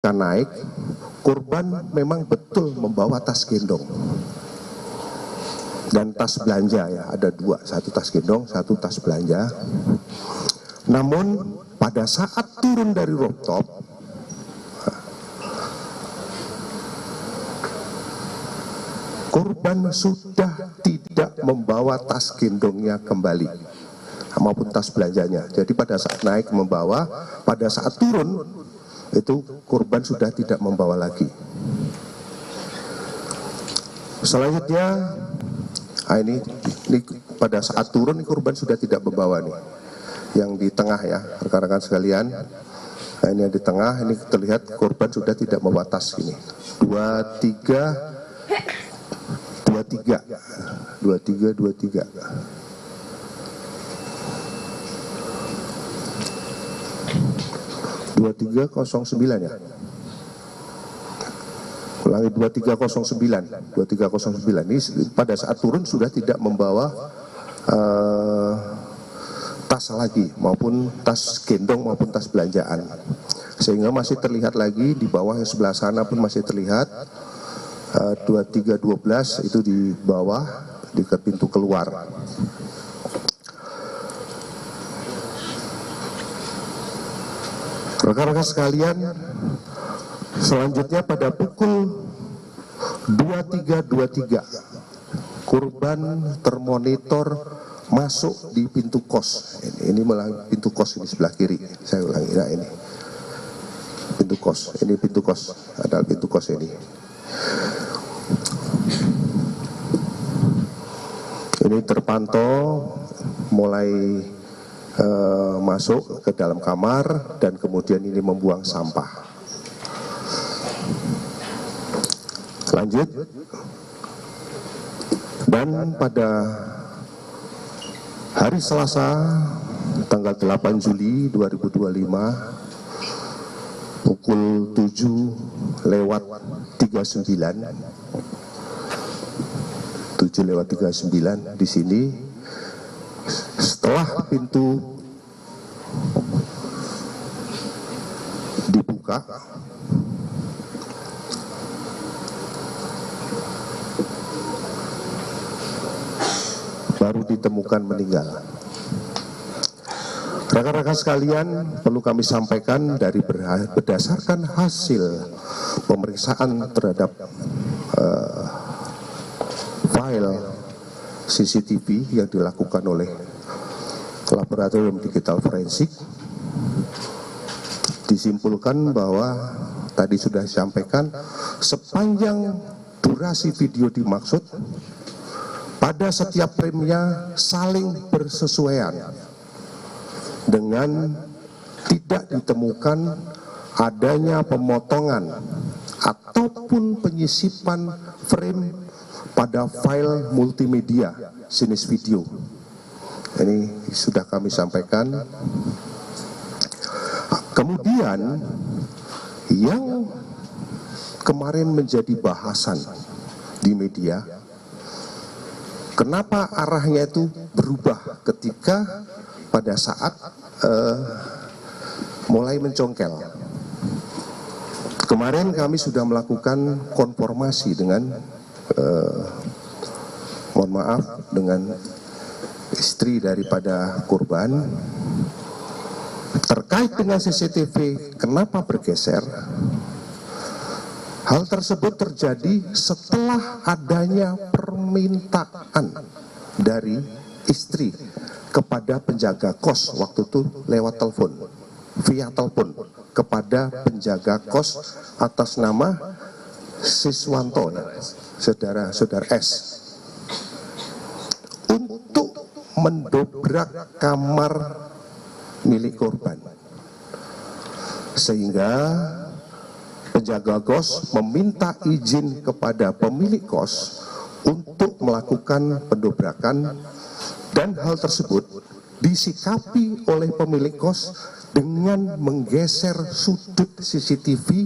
naik, korban memang betul membawa tas gendong dan tas belanja ya, ada dua, satu tas gendong, satu tas belanja. Namun pada saat turun dari rooftop, korban sudah tidak membawa tas gendongnya kembali maupun tas belanjanya. Jadi pada saat naik membawa, pada saat turun itu korban sudah tidak membawa lagi. Selanjutnya, ini pada saat turun korban sudah tidak membawa nih. Yang di tengah ya, rekan-rekan sekalian. Nah, ini yang di tengah, ini terlihat korban sudah tidak membawa tas ini. 23. Dua tiga kosong sembilan ya. Ulangi 2309 ini pada saat turun sudah tidak membawa tas lagi maupun tas gendong maupun tas belanjaan, sehingga masih terlihat lagi di bawah yang sebelah sana pun masih terlihat 2312 itu di bawah di pintu keluar. Rekan-rekan sekalian, selanjutnya pada pukul 23.23 korban termonitor masuk di pintu kos. Ini malah pintu kos ini sebelah kiri. Saya ulangi, nah ini pintu kos. Ini pintu kos, ada pintu kos ini. Ini terpantau mulai masuk ke dalam kamar dan kemudian ini membuang sampah. Lanjut. Dan pada hari Selasa tanggal 8 Juli 2025 pukul 7:39 di sini, setelah pintu dibuka, baru ditemukan meninggal. Rekan-rekan sekalian, perlu kami sampaikan dari berdasarkan hasil pemeriksaan terhadap file CCTV yang dilakukan oleh Laboratorium Digital Forensik, disimpulkan bahwa tadi sudah disampaikan sepanjang durasi video dimaksud pada setiap framenya saling bersesuaian dengan tidak ditemukan adanya pemotongan ataupun penyisipan frame pada file multimedia jenis video. Ini sudah kami sampaikan. Kemudian yang kemarin menjadi bahasan di media, kenapa arahnya itu berubah ketika pada saat mulai mencongkel. Kemarin kami sudah melakukan konfirmasi dengan mohon maaf dengan istri daripada korban terkait dengan CCTV kenapa bergeser. Hal tersebut terjadi setelah adanya permintaan dari istri kepada penjaga kos waktu itu lewat telepon, via telepon kepada penjaga kos atas nama Siswanto, saudara S, untuk mendobrak kamar milik korban, sehingga penjaga kos meminta izin kepada pemilik kos untuk melakukan pendobrakan, dan hal tersebut disikapi oleh pemilik kos dengan menggeser sudut CCTV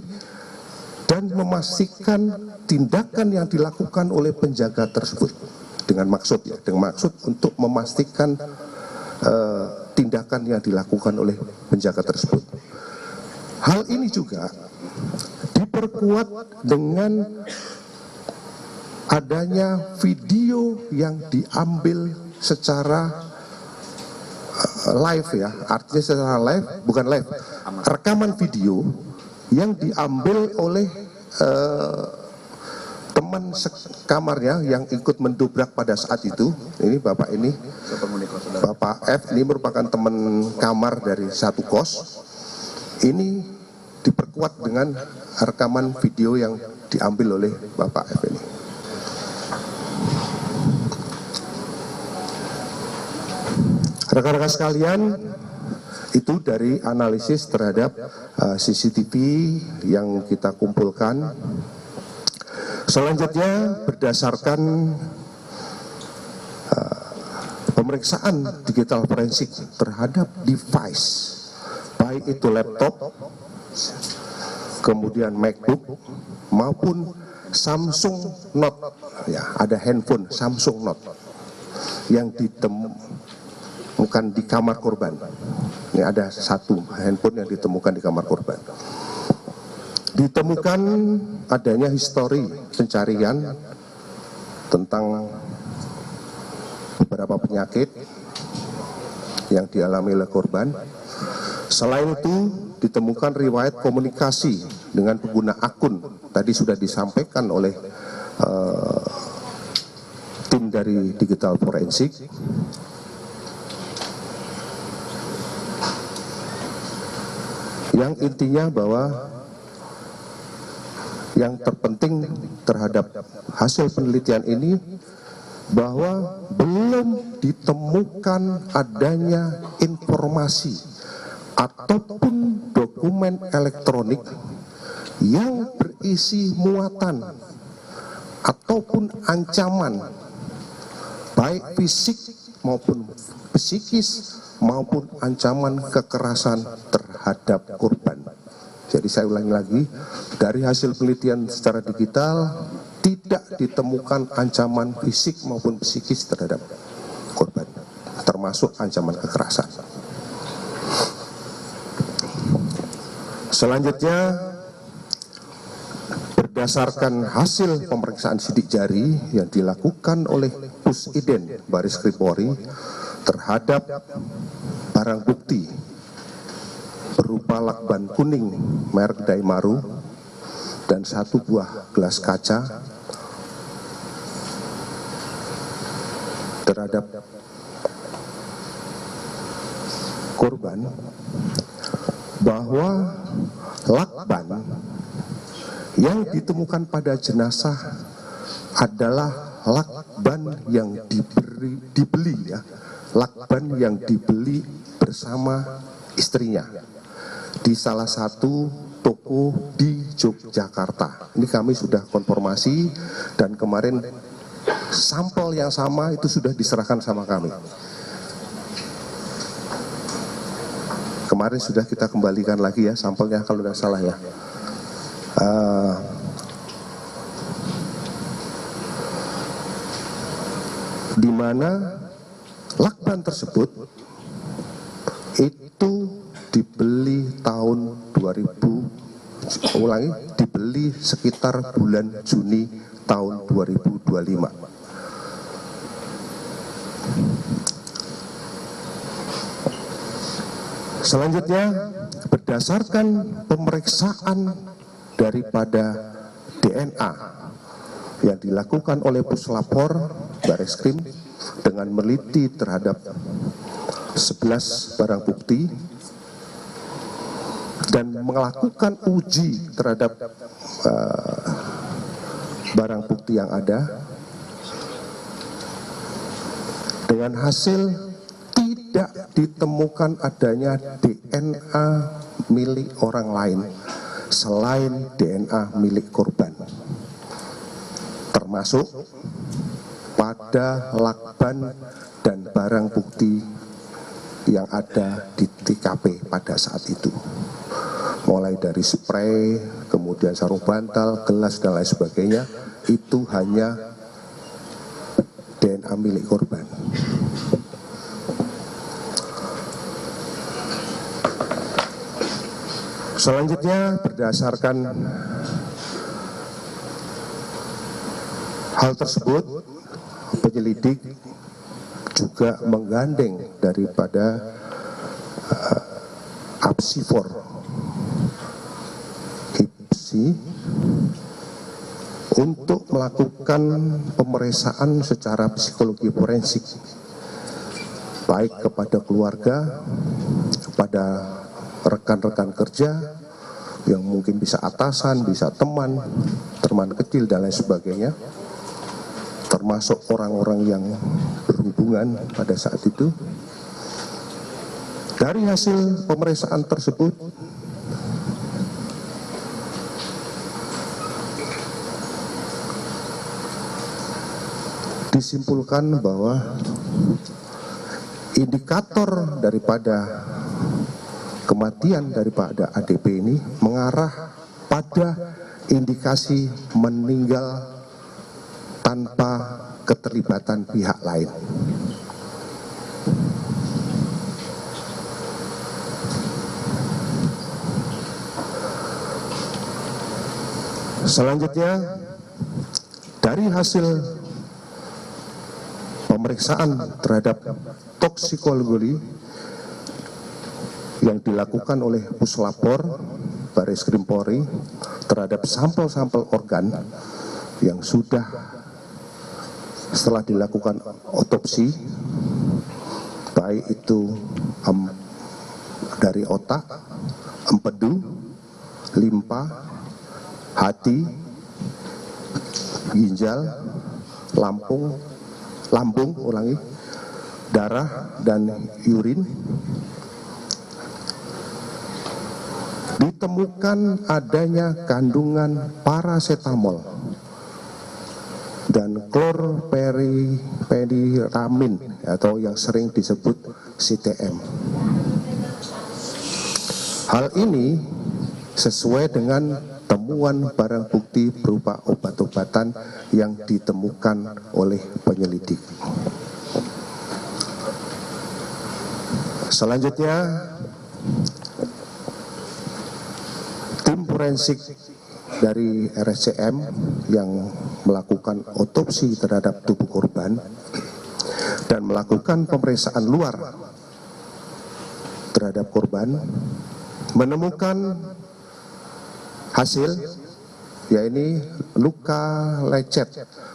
dan memastikan tindakan yang dilakukan oleh penjaga tersebut dengan maksud untuk memastikan tindakan yang dilakukan oleh penjaga tersebut. Hal ini juga diperkuat dengan adanya video yang diambil secara live ya, artinya secara live, bukan live, rekaman video yang diambil oleh teman sekamarnya yang ikut mendobrak pada saat itu. Ini Bapak ini, Bapak F ini merupakan teman kamar dari satu kos. Ini diperkuat dengan rekaman video yang diambil oleh Bapak F ini. Rekan-rekan sekalian, itu dari analisis terhadap CCTV yang kita kumpulkan. Selanjutnya berdasarkan pemeriksaan digital forensik terhadap device, baik itu laptop, kemudian MacBook maupun Samsung Note, ya ada handphone Samsung Note yang ditemukan di kamar korban. Ini ada satu handphone yang ditemukan di kamar korban. Ditemukan adanya histori pencarian tentang beberapa penyakit yang dialami oleh korban. Selain itu ditemukan riwayat komunikasi dengan pengguna akun. Tadi sudah disampaikan oleh tim dari digital forensik. Yang intinya bahwa yang terpenting terhadap hasil penelitian ini bahwa belum ditemukan adanya informasi ataupun dokumen elektronik yang berisi muatan ataupun ancaman baik fisik maupun psikis maupun ancaman kekerasan terhadap korban. Jadi saya ulangi lagi, dari hasil penelitian secara digital tidak ditemukan ancaman fisik maupun psikis terhadap korban, termasuk ancaman kekerasan. Selanjutnya, berdasarkan hasil pemeriksaan sidik jari yang dilakukan oleh Pusiden Baris Krim Polri terhadap barang bukti berupa lakban kuning merek Daimaru dan satu buah gelas kaca terhadap korban, bahwa lakban yang ditemukan pada jenazah adalah lakban yang dibeli ya, lakban yang dibeli bersama istrinya di salah satu toko di Yogyakarta. Ini kami sudah konfirmasi dan kemarin sampel yang sama itu sudah diserahkan sama kami. Kemarin sudah kita kembalikan lagi ya sampelnya kalau tidak salah ya. Di mana lakban tersebut itu dibeli tahun 2000, dibeli sekitar bulan Juni tahun 2025. Selanjutnya, berdasarkan pemeriksaan daripada DNA yang dilakukan oleh Puslapor Baris Krim dengan meliti terhadap 11 barang bukti dan melakukan uji terhadap barang bukti yang ada, dengan hasil tidak ditemukan adanya DNA milik orang lain selain DNA milik korban, termasuk pada lakban dan barang bukti yang ada di TKP pada saat itu, mulai dari spray, kemudian sarung bantal, gelas dan lain sebagainya, itu hanya DNA milik korban. Selanjutnya, berdasarkan hal tersebut, penyelidik juga menggandeng daripada Apsifor IPSI untuk melakukan pemeriksaan secara psikologi forensik, baik kepada keluarga, kepada rekan-rekan kerja yang mungkin bisa atasan, bisa teman kecil dan lain sebagainya, termasuk orang-orang yang berhubungan pada saat itu. Dari hasil pemeriksaan tersebut, disimpulkan bahwa indikator daripada kematian daripada ADP ini mengarah pada indikasi meninggal tanpa keterlibatan pihak lain. Selanjutnya, dari hasil pemeriksaan terhadap toksikologi yang dilakukan oleh Puslapor Baris Krim Polri terhadap sampel-sampel organ yang sudah setelah dilakukan otopsi, baik itu dari otak, empedu, limpa, hati, ginjal, lambung, darah, dan urin, ditemukan adanya kandungan parasetamol dan klorperipheniramin atau yang sering disebut CTM. Hal ini sesuai dengan temuan barang bukti berupa obat-obatan yang ditemukan oleh penyelidik. Selanjutnya, tim forensik dari RSCM yang melakukan otopsi terhadap tubuh korban dan melakukan pemeriksaan luar terhadap korban menemukan hasil, yaitu luka lecet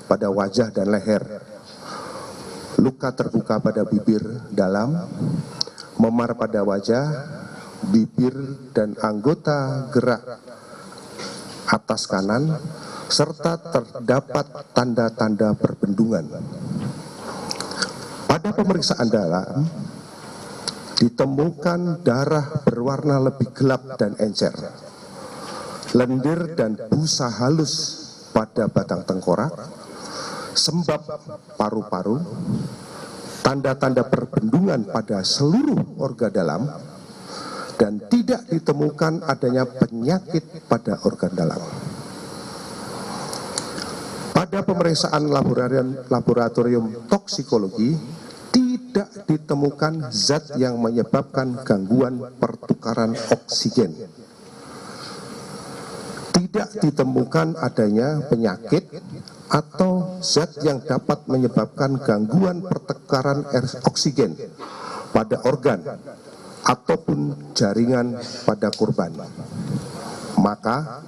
pada wajah dan leher, luka terbuka pada bibir dalam, memar pada wajah, bibir dan anggota gerak atas kanan, serta terdapat tanda-tanda perbendungan. Pada pemeriksaan dalam, ditemukan darah berwarna lebih gelap dan encer, lendir dan busa halus pada batang tengkorak, sembab paru-paru, tanda-tanda perbendungan pada seluruh organ dalam, dan tidak ditemukan adanya penyakit pada organ dalam. Pada pemeriksaan laboratorium toksikologi, tidak ditemukan zat yang menyebabkan gangguan pertukaran oksigen. Tidak ditemukan adanya penyakit atau zat yang dapat menyebabkan gangguan pertukaran oksigen pada organ ataupun jaringan pada korban. Maka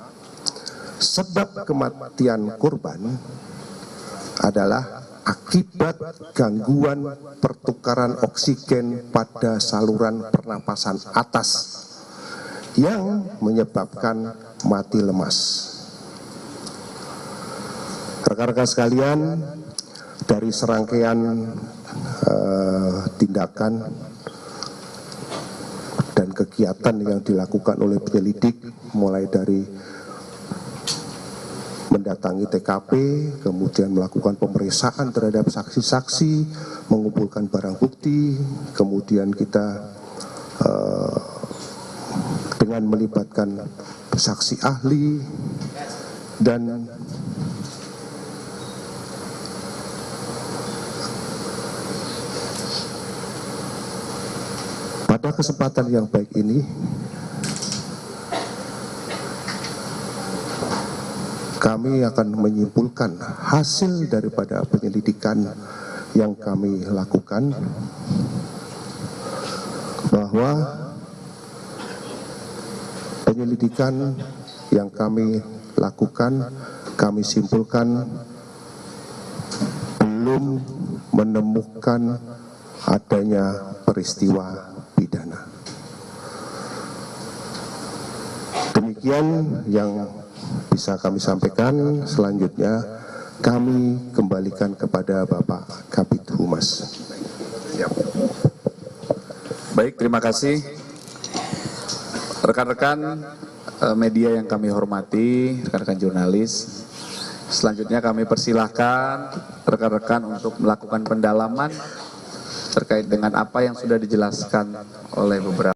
sebab kematian korban adalah akibat gangguan pertukaran oksigen pada saluran pernapasan atas yang menyebabkan mati lemas. Rekan-rekan sekalian, dari serangkaian tindakan dan kegiatan yang dilakukan oleh penyelidik, mulai dari mendatangi TKP, kemudian melakukan pemeriksaan terhadap saksi-saksi, mengumpulkan barang bukti, kemudian kita dengan melibatkan saksi ahli, dan pada kesempatan yang baik ini kami akan menyimpulkan hasil daripada penyelidikan yang kami lakukan bahwa penyelidikan yang kami lakukan, kami simpulkan belum menemukan adanya peristiwa pidana. Demikian yang bisa kami sampaikan. Selanjutnya kami kembalikan kepada Bapak Kabid Humas. Ya. Baik, terima kasih. Rekan-rekan media yang kami hormati, rekan-rekan jurnalis, selanjutnya kami persilahkan rekan-rekan untuk melakukan pendalaman terkait dengan apa yang sudah dijelaskan oleh beberapa